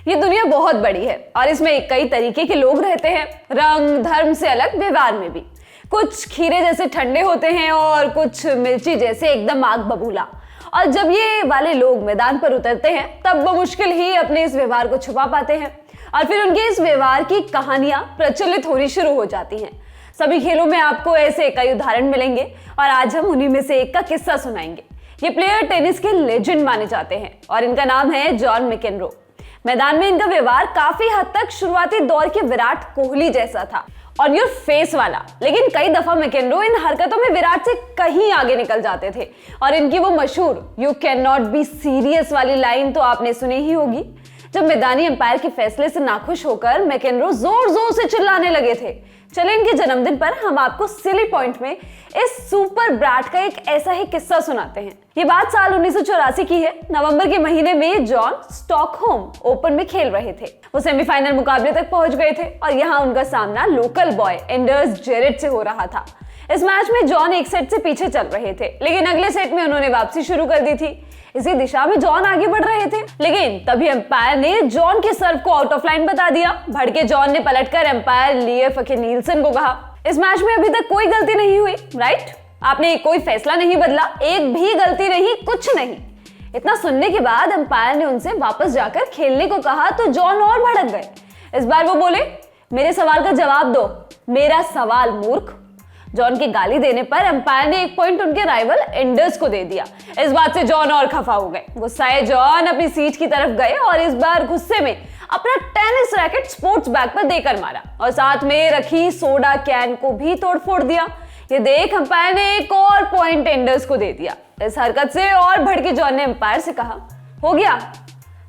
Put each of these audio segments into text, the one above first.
ये दुनिया बहुत बड़ी है और इसमें कई तरीके के लोग रहते हैं, रंग धर्म से अलग व्यवहार में भी। कुछ खीरे जैसे ठंडे होते हैं और कुछ मिर्ची जैसे एकदम आग बबूला। और जब ये वाले लोग मैदान पर उतरते हैं तब वो मुश्किल ही अपने इस व्यवहार को छुपा पाते हैं और फिर उनके इस व्यवहार की कहानियां प्रचलित होनी शुरू हो जाती हैं। सभी खेलों में आपको ऐसे कई उदाहरण मिलेंगे और आज हम उन्हीं में से एक का किस्सा सुनाएंगे। ये प्लेयर टेनिस के लेजेंड माने जाते हैं और इनका नाम है जॉन मैकेनरो। मैदान में इनका व्यवहार काफी हद तक शुरुआती दौर के विराट कोहली जैसा था, ऑन योर फेस वाला। लेकिन कई दफा मैकेनरो इन हरकतों में विराट से कहीं आगे निकल जाते थे और इनकी वो मशहूर "you can not be serious" वाली लाइन तो आपने सुनी ही होगी। जब मैदानी अंपायर के फैसले से नाखुश होकर मैकेनरो जोर जोर से चिल्लाने लगे थे। चले इनके जन्मदिन पर हम आपको सिली पॉइंट में इस सुपर ब्राट का एक ऐसा ही किस्सा सुनाते हैं। ये बात साल 1984 की है। नवंबर के महीने में जॉन स्टॉकहोम ओपन में खेल रहे थे। वो सेमीफाइनल मुकाबले तक पहुंच गए थे और यहाँ उनका सामना लोकल बॉय एंडर्स जेरेट से हो रहा था। इस मैच में जॉन एक सेट से पीछे चल रहे थे, लेकिन अगले सेट में उन्होंने वापसी शुरू कर दी थी। इसी दिशा में जॉन आगे बढ़ रहे थे, लेकिन तभी अंपायर ने जॉन के सर्व को आउट ऑफ लाइन बता दिया। भड़के जॉन ने पलटकर अंपायर लिएफ के नीलसन को कहा, इस मैच में अभी तक कोई गलती नहीं हुई, राइट? आपने कोई फैसला नहीं बदला, एक भी गलती नहीं, कुछ नहीं। इतना सुनने के बाद अंपायर ने उनसे वापस जाकर खेलने को कहा तो जॉन और भड़क गए। इस बार वो बोले, मेरे सवाल का जवाब दो। मेरा सवाल मूर्ख। जॉन की गाली देने पर अंपायर ने एक पॉइंट उनके राइवल एंडर्स को दे दिया। इस बात से जॉन और खफा हो गए। गुस्साए जॉन अपनी सीट की तरफ गए और इस बार गुस्से में अपना टेनिस रैकेट स्पोर्ट्स बैग पर देकर मारा और साथ में रखी सोडा कैन को भी तोड़फोड़ दिया। ये देख अंपायर ने एक और पॉइंट एंडर्स को दे दिया। इस हरकत से और भड़के जॉन ने अंपायर से कहा, हो गया,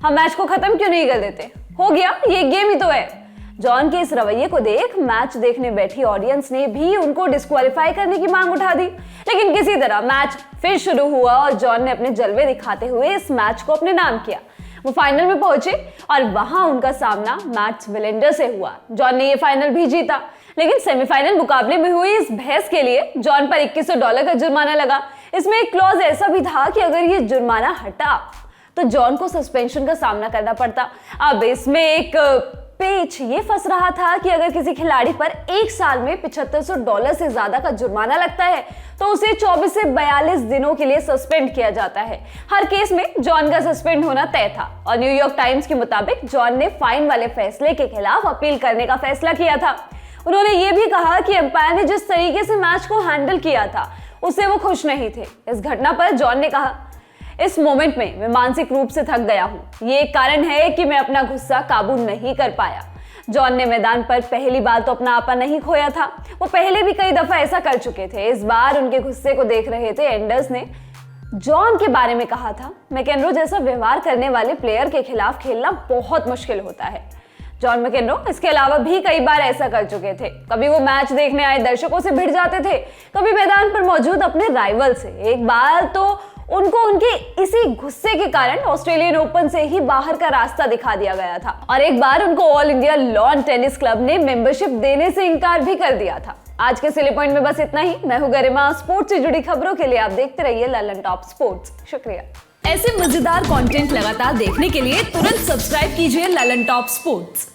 हम मैच को खत्म क्यों नहीं कर देते? हो गया, ये गेम ही तो है। जॉन के इस रवैये को देख मैच देखने बैठी ऑडियंस ने भी उनको डिस्क्वालीफाई करने की मांग उठा दी। लेकिन किसी तरह मैच फिर शुरू हुआ और जॉन ने अपने जलवे दिखाते हुए इस मैच को अपने नाम किया। वो फाइनल में पहुंचे और वहां उनका सामना मैट्स विलेंडर से हुआ। जॉन ने ये फाइनल भी जीता, लेकिन सेमीफाइनल मुकाबले में हुई इस बहस के लिए जॉन पर $2100 का जुर्माना लगा। इसमें एक क्लॉज ऐसा भी था कि अगर ये जुर्माना हटा तो जॉन को सस्पेंशन का सामना करना पड़ता। अब इसमें एक पेच ये फंस रहा था कि अगर किसी खिलाड़ी पर एक साल में $7500 से ज्यादा का जुर्माना लगता है तो उसे 24 से 42 दिनों के लिए सस्पेंड किया जाता है। हर केस में जॉन का सस्पेंड होना तय था और न्यूयॉर्क टाइम्स के मुताबिक जॉन ने फाइन वाले फैसले के खिलाफ अपील करने का फैसला किया था। उन्होंने ये भी कहा कि अंपायर ने जिस तरीके से मैच को हैंडल किया था उससे वो खुश नहीं थे। इस घटना पर जॉन ने कहा, इस मोमेंट में मैं मानसिक रूप से थक गया हूं। ये एक कारण है कि मैं अपना गुस्सा काबू नहीं कर पाया। जॉन ने मैदान पर पहली बार तो अपना आपा नहीं खोया था। वो पहले भी कई दफा ऐसा कर चुके थे। इस बार उनके गुस्से को देख रहे थे एंडर्स ने जॉन के बारे में कहा था, मैकेनरो जैसा व्यवहार करने वाले प्लेयर के खिलाफ खेलना बहुत मुश्किल होता है। जॉन मैकेनरो इसके अलावा भी कई बार ऐसा कर चुके थे। कभी वो मैच देखने आए दर्शकों से भिड़ जाते थे, कभी मैदान पर मौजूद अपने राइवल से। एक बार तो उनको उनके इसी गुस्से के कारण ऑस्ट्रेलियन ओपन से ही बाहर का रास्ता दिखा दिया गया था और एक बार उनको all India lawn tennis club ने मेंबरशिप देने से इनकार भी कर दिया था। आज के सिली पॉइंट में बस इतना ही। मैं हूं गरिमा। स्पोर्ट्स से जुड़ी खबरों के लिए आप देखते रहिए ललन टॉप स्पोर्ट्स। शुक्रिया। ऐसे मजेदार कंटेंट लगातार देखने के लिए तुरंत सब्सक्राइब कीजिए ललन टॉप स्पोर्ट्स।